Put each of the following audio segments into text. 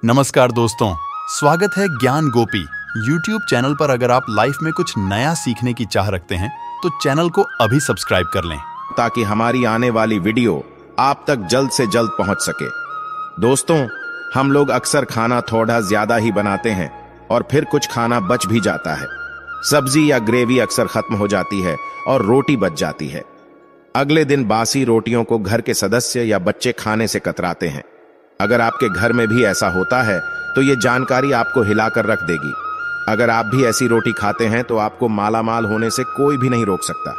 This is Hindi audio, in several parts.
नमस्कार दोस्तों, स्वागत है ज्ञान गोपी YouTube चैनल पर। अगर आप लाइफ में कुछ नया सीखने की चाह रखते हैं तो चैनल को अभी सब्सक्राइब कर लें ताकि हमारी आने वाली वीडियो आप तक जल्द से जल्द पहुंच सके। दोस्तों, हम लोग अक्सर खाना थोड़ा ज्यादा ही बनाते हैं और फिर कुछ खाना बच भी जाता है। सब्जी या ग्रेवी अक्सर खत्म हो जाती है और रोटी बच जाती है। अगले दिन बासी रोटियों को घर के सदस्य या बच्चे खाने से कतराते हैं। अगर आपके घर में भी ऐसा होता है तो ये जानकारी आपको हिलाकर रख देगी। अगर आप भी ऐसी रोटी खाते हैं तो आपको मालामाल होने से कोई भी नहीं रोक सकता।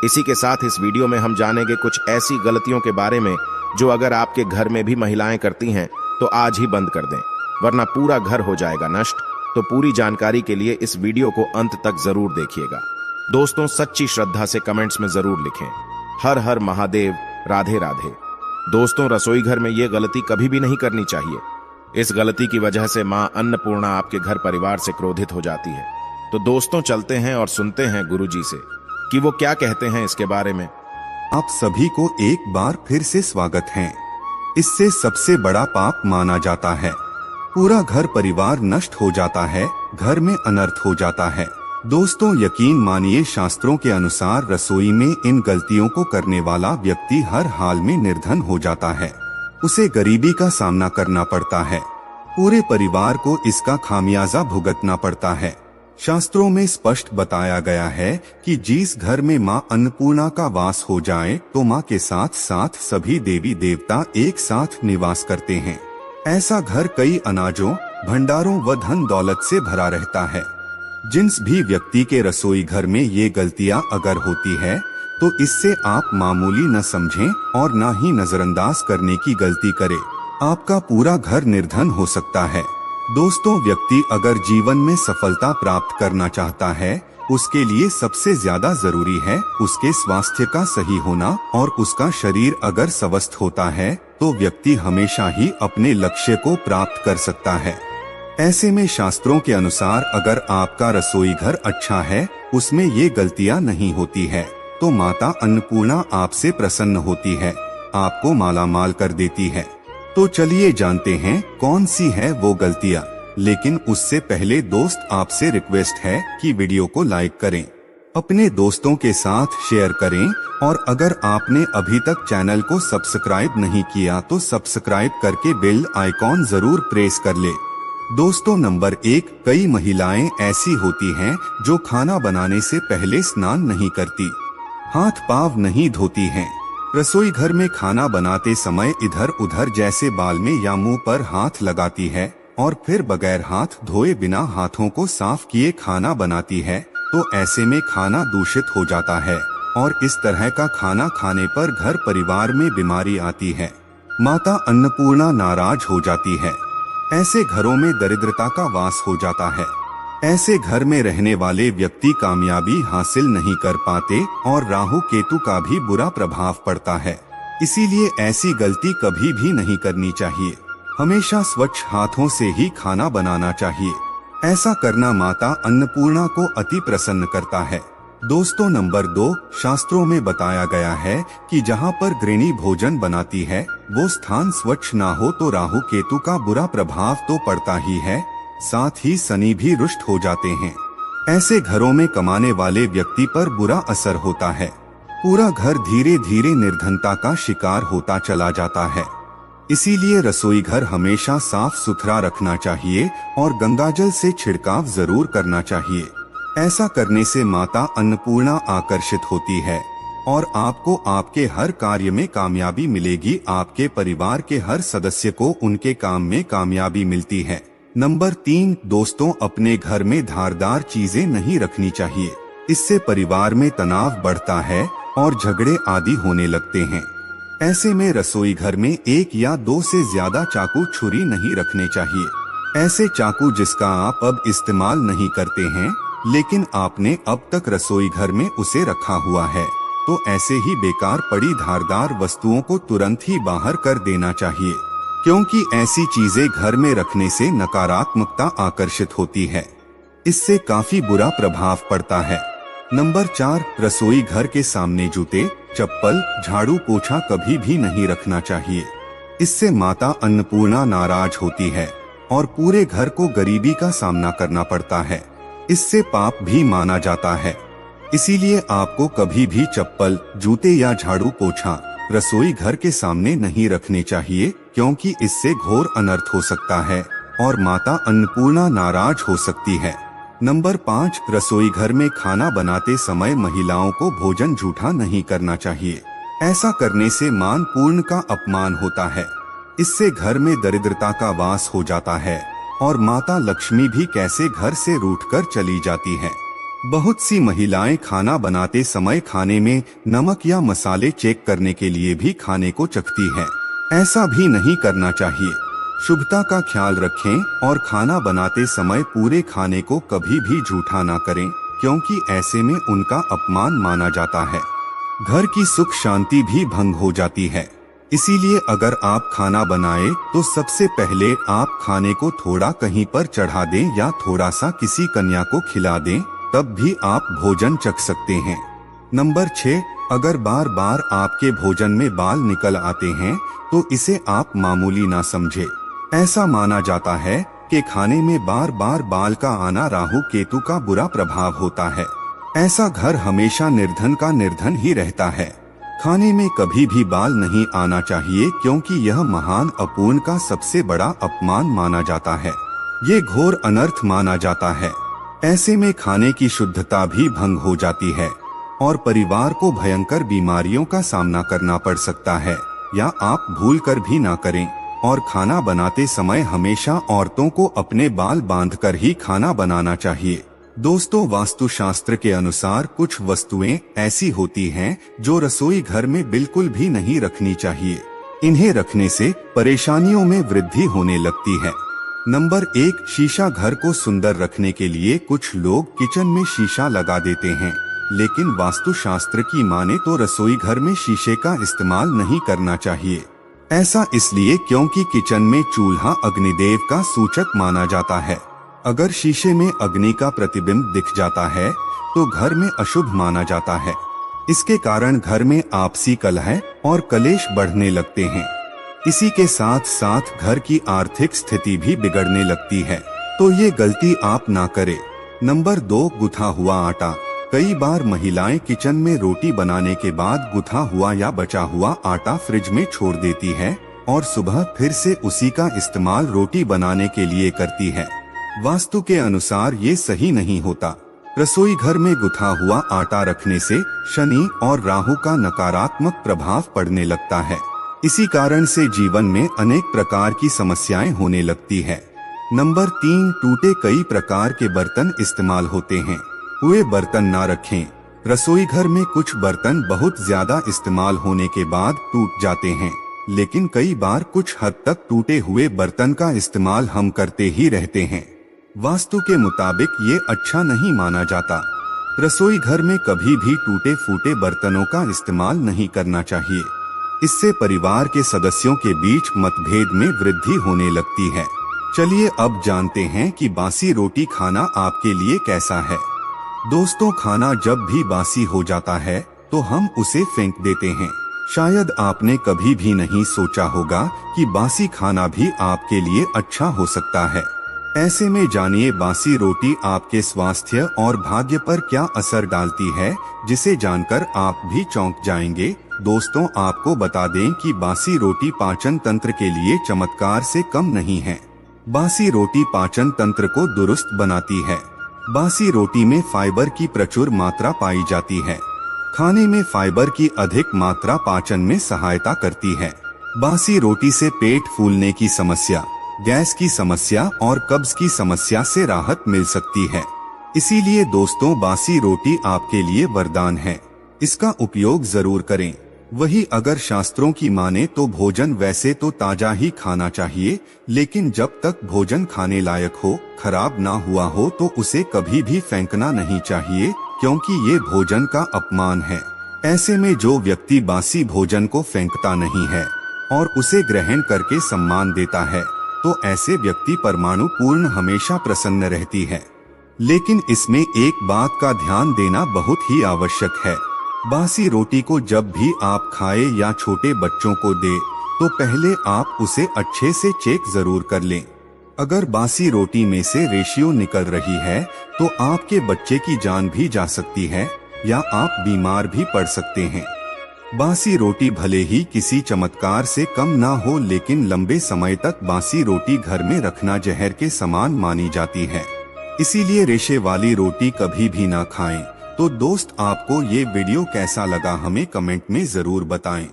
इसी के साथ इस वीडियो में हम जानेंगे कुछ ऐसी गलतियों के बारे में जो अगर आपके घर में भी महिलाएं करती हैं तो आज ही बंद कर दें, वरना पूरा घर हो जाएगा नष्ट। तो पूरी जानकारी के लिए इस वीडियो को अंत तक जरूर देखिएगा। दोस्तों, सच्ची श्रद्धा से कमेंट्स में जरूर लिखें, हर हर महादेव, राधे राधे। दोस्तों, रसोई घर में यह गलती कभी भी नहीं करनी चाहिए। इस गलती की वजह से मां अन्नपूर्णा आपके घर परिवार से क्रोधित हो जाती है। तो दोस्तों, चलते हैं और सुनते हैं गुरुजी से कि वो क्या कहते हैं इसके बारे में। आप सभी को एक बार फिर से स्वागत है। इससे सबसे बड़ा पाप माना जाता है। पूरा घर परिवार नष्ट हो जाता है, घर में अनर्थ हो जाता है। दोस्तों, यकीन मानिए, शास्त्रों के अनुसार रसोई में इन गलतियों को करने वाला व्यक्ति हर हाल में निर्धन हो जाता है। उसे गरीबी का सामना करना पड़ता है। पूरे परिवार को इसका खामियाजा भुगतना पड़ता है। शास्त्रों में स्पष्ट बताया गया है कि जिस घर में मां अन्नपूर्णा का वास हो जाए तो मां के साथ साथ सभी देवी देवता एक साथ निवास करते हैं। ऐसा घर कई अनाजों, भंडारों व धन दौलत से भरा रहता है। जिस भी व्यक्ति के रसोई घर में ये गलतियां अगर होती है तो इससे आप मामूली न समझें और न ही नजरअंदाज करने की गलती करें। आपका पूरा घर निर्धन हो सकता है। दोस्तों, व्यक्ति अगर जीवन में सफलता प्राप्त करना चाहता है, उसके लिए सबसे ज्यादा जरूरी है उसके स्वास्थ्य का सही होना, और उसका शरीर अगर स्वस्थ होता है तो व्यक्ति हमेशा ही अपने लक्ष्य को प्राप्त कर सकता है। ऐसे में शास्त्रों के अनुसार अगर आपका रसोई घर अच्छा है, उसमें ये गलतियां नहीं होती है, तो माता अन्नपूर्णा आपसे प्रसन्न होती है, आपको मालामाल कर देती है। तो चलिए जानते हैं कौन सी है वो गलतियां। लेकिन उससे पहले दोस्त, आपसे रिक्वेस्ट है कि वीडियो को लाइक करें, अपने दोस्तों के साथ शेयर करें, और अगर आपने अभी तक चैनल को सब्सक्राइब नहीं किया तो सब्सक्राइब करके बेल आइकॉन जरूर प्रेस कर ले। दोस्तों, नंबर 1, कई महिलाएं ऐसी होती हैं जो खाना बनाने से पहले स्नान नहीं करती, हाथ पाँव नहीं धोती हैं। रसोई घर में खाना बनाते समय इधर उधर जैसे बाल में या मुंह पर हाथ लगाती है और फिर बगैर हाथ धोए बिना हाथों को साफ किए खाना बनाती है। तो ऐसे में खाना दूषित हो जाता है और इस तरह का खाना खाने पर घर परिवार में बीमारी आती है। माता अन्नपूर्णा नाराज हो जाती है। ऐसे घरों में दरिद्रता का वास हो जाता है। ऐसे घर में रहने वाले व्यक्ति कामयाबी हासिल नहीं कर पाते और राहु केतु का भी बुरा प्रभाव पड़ता है। इसीलिए ऐसी गलती कभी भी नहीं करनी चाहिए। हमेशा स्वच्छ हाथों से ही खाना बनाना चाहिए। ऐसा करना माता अन्नपूर्णा को अति प्रसन्न करता है। दोस्तों, नंबर 2, शास्त्रों में बताया गया है कि जहाँ पर गृहिणी भोजन बनाती है वो स्थान स्वच्छ ना हो तो राहु केतु का बुरा प्रभाव तो पड़ता ही है, साथ ही शनि भी रुष्ट हो जाते हैं। ऐसे घरों में कमाने वाले व्यक्ति पर बुरा असर होता है। पूरा घर धीरे धीरे निर्धनता का शिकार होता चला जाता है। इसीलिए रसोई घर हमेशा साफ सुथरा रखना चाहिए और गंगाजल से छिड़काव जरूर करना चाहिए। ऐसा करने से माता अन्नपूर्णा आकर्षित होती है और आपको आपके हर कार्य में कामयाबी मिलेगी। आपके परिवार के हर सदस्य को उनके काम में कामयाबी मिलती है। नंबर 3, दोस्तों, अपने घर में धारदार चीजें नहीं रखनी चाहिए। इससे परिवार में तनाव बढ़ता है और झगड़े आदि होने लगते हैं। ऐसे में रसोई घर में 1 या 2 से ज्यादा चाकू छुरी नहीं रखने चाहिए। ऐसे चाकू जिसका आप अब इस्तेमाल नहीं करते हैं लेकिन आपने अब तक रसोई घर में उसे रखा हुआ है, तो ऐसे ही बेकार पड़ी धारदार वस्तुओं को तुरंत ही बाहर कर देना चाहिए, क्योंकि ऐसी चीजें घर में रखने से नकारात्मकता आकर्षित होती है। इससे काफी बुरा प्रभाव पड़ता है। नंबर 4, रसोई घर के सामने जूते, चप्पल, झाड़ू पोछा कभी भी नहीं रखना चाहिए। इससे माता अन्नपूर्णा नाराज होती है और पूरे घर को गरीबी का सामना करना पड़ता है। इससे पाप भी माना जाता है। इसीलिए आपको कभी भी चप्पल, जूते या झाड़ू पोछा रसोई घर के सामने नहीं रखने चाहिए, क्योंकि इससे घोर अनर्थ हो सकता है और माता अन्नपूर्णा नाराज हो सकती है। नंबर 5, रसोई घर में खाना बनाते समय महिलाओं को भोजन जूठा नहीं करना चाहिए। ऐसा करने से मान पूर्ण का अपमान होता है। इससे घर में दरिद्रता का वास हो जाता है और माता लक्ष्मी भी कैसे घर से रूठकर चली जाती है। बहुत सी महिलाएं खाना बनाते समय खाने में नमक या मसाले चेक करने के लिए भी खाने को चखती हैं। ऐसा भी नहीं करना चाहिए। शुभता का ख्याल रखें और खाना बनाते समय पूरे खाने को कभी भी जूठा ना करें, क्योंकि ऐसे में उनका अपमान माना जाता है। घर की सुख शांति भी भंग हो जाती है। इसीलिए अगर आप खाना बनाए तो सबसे पहले आप खाने को थोड़ा कहीं पर चढ़ा दें या थोड़ा सा किसी कन्या को खिला दें, तब भी आप भोजन चख सकते हैं। नंबर 6, अगर बार बार आपके भोजन में बाल निकल आते हैं तो इसे आप मामूली ना समझे। ऐसा माना जाता है कि खाने में बार बार बाल का आना राहु केतु का बुरा प्रभाव होता है। ऐसा घर हमेशा निर्धन का निर्धन ही रहता है। खाने में कभी भी बाल नहीं आना चाहिए, क्योंकि यह महान अपूर्ण का सबसे बड़ा अपमान माना जाता है। ये घोर अनर्थ माना जाता है। ऐसे में खाने की शुद्धता भी भंग हो जाती है और परिवार को भयंकर बीमारियों का सामना करना पड़ सकता है, या आप भूल कर भी ना करें। और खाना बनाते समय हमेशा औरतों को अपने बाल बांधकर ही खाना बनाना चाहिए। दोस्तों, वास्तुशास्त्र के अनुसार कुछ वस्तुएं ऐसी होती हैं जो रसोई घर में बिल्कुल भी नहीं रखनी चाहिए। इन्हें रखने से परेशानियों में वृद्धि होने लगती है। नंबर 1, शीशा। घर को सुंदर रखने के लिए कुछ लोग किचन में शीशा लगा देते हैं, लेकिन वास्तुशास्त्र की माने तो रसोई घर में शीशे का इस्तेमाल नहीं करना चाहिए। ऐसा इसलिए क्योंकि किचन में चूल्हा अग्निदेव का सूचक माना जाता है। अगर शीशे में अग्नि का प्रतिबिंब दिख जाता है तो घर में अशुभ माना जाता है। इसके कारण घर में आपसी कलह और कलेश बढ़ने लगते हैं। इसी के साथ साथ घर की आर्थिक स्थिति भी बिगड़ने लगती है, तो ये गलती आप ना करें। नंबर 2, गुथा हुआ आटा। कई बार महिलाएं किचन में रोटी बनाने के बाद गुथा हुआ या बचा हुआ आटा फ्रिज में छोड़ देती है और सुबह फिर से उसी का इस्तेमाल रोटी बनाने के लिए करती है। वास्तु के अनुसार ये सही नहीं होता। रसोई घर में गुथा हुआ आटा रखने से शनि और राहु का नकारात्मक प्रभाव पड़ने लगता है। इसी कारण से जीवन में अनेक प्रकार की समस्याएं होने लगती है। नंबर 3, टूटे कई प्रकार के बर्तन इस्तेमाल होते हैं, हुए बर्तन ना रखें। रसोई घर में कुछ बर्तन बहुत ज्यादा इस्तेमाल होने के बाद टूट जाते हैं, लेकिन कई बार कुछ हद तक टूटे हुए बर्तन का इस्तेमाल हम करते ही रहते हैं। वास्तु के मुताबिक ये अच्छा नहीं माना जाता। रसोई घर में कभी भी टूटे फूटे बर्तनों का इस्तेमाल नहीं करना चाहिए। इससे परिवार के सदस्यों के बीच मतभेद में वृद्धि होने लगती है। चलिए अब जानते हैं कि बासी रोटी खाना आपके लिए कैसा है। दोस्तों, खाना जब भी बासी हो जाता है तो हम उसे फेंक देते हैं। शायद आपने कभी भी नहीं सोचा होगा कि बासी खाना भी आपके लिए अच्छा हो सकता है। ऐसे में जानिए बासी रोटी आपके स्वास्थ्य और भाग्य पर क्या असर डालती है, जिसे जानकर आप भी चौंक जाएंगे। दोस्तों, आपको बता दें कि बासी रोटी पाचन तंत्र के लिए चमत्कार से कम नहीं है। बासी रोटी पाचन तंत्र को दुरुस्त बनाती है। बासी रोटी में फाइबर की प्रचुर मात्रा पाई जाती है। खाने में फाइबर की अधिक मात्रा पाचन में सहायता करती है। बासी रोटी से पेट फूलने की समस्या, गैस की समस्या और कब्ज की समस्या से राहत मिल सकती है। इसीलिए दोस्तों, बासी रोटी आपके लिए वरदान है। इसका उपयोग जरूर करें। वही अगर शास्त्रों की माने तो भोजन वैसे तो ताजा ही खाना चाहिए, लेकिन जब तक भोजन खाने लायक हो, खराब ना हुआ हो तो उसे कभी भी फेंकना नहीं चाहिए, क्योंकि ये भोजन का अपमान है। ऐसे में जो व्यक्ति बासी भोजन को फेंकता नहीं है और उसे ग्रहण करके सम्मान देता है, तो ऐसे व्यक्ति परमाणु पूर्ण हमेशा प्रसन्न रहती है। लेकिन इसमें एक बात का ध्यान देना बहुत ही आवश्यक है। बासी रोटी को जब भी आप खाए या छोटे बच्चों को दे तो पहले आप उसे अच्छे से चेक जरूर कर लें। अगर बासी रोटी में से रेशियो निकल रही है तो आपके बच्चे की जान भी जा सकती है या आप बीमार भी पड़ सकते हैं। बासी रोटी भले ही किसी चमत्कार से कम ना हो, लेकिन लंबे समय तक बासी रोटी घर में रखना जहर के समान मानी जाती है। इसीलिए रेशे वाली रोटी कभी भी ना खाएं। तो दोस्त, आपको ये वीडियो कैसा लगा हमें कमेंट में जरूर बताएं।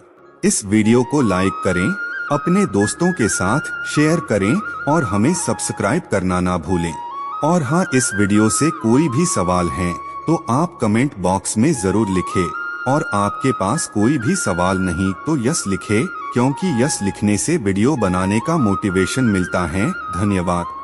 इस वीडियो को लाइक करें, अपने दोस्तों के साथ शेयर करें और हमें सब्सक्राइब करना ना भूलें। और हाँ, इस वीडियो से कोई भी सवाल है तो आप कमेंट बॉक्स में जरूर लिखें, और आपके पास कोई भी सवाल नहीं तो यस लिखें, क्योंकि यस लिखने से वीडियो बनाने का मोटिवेशन मिलता है। धन्यवाद।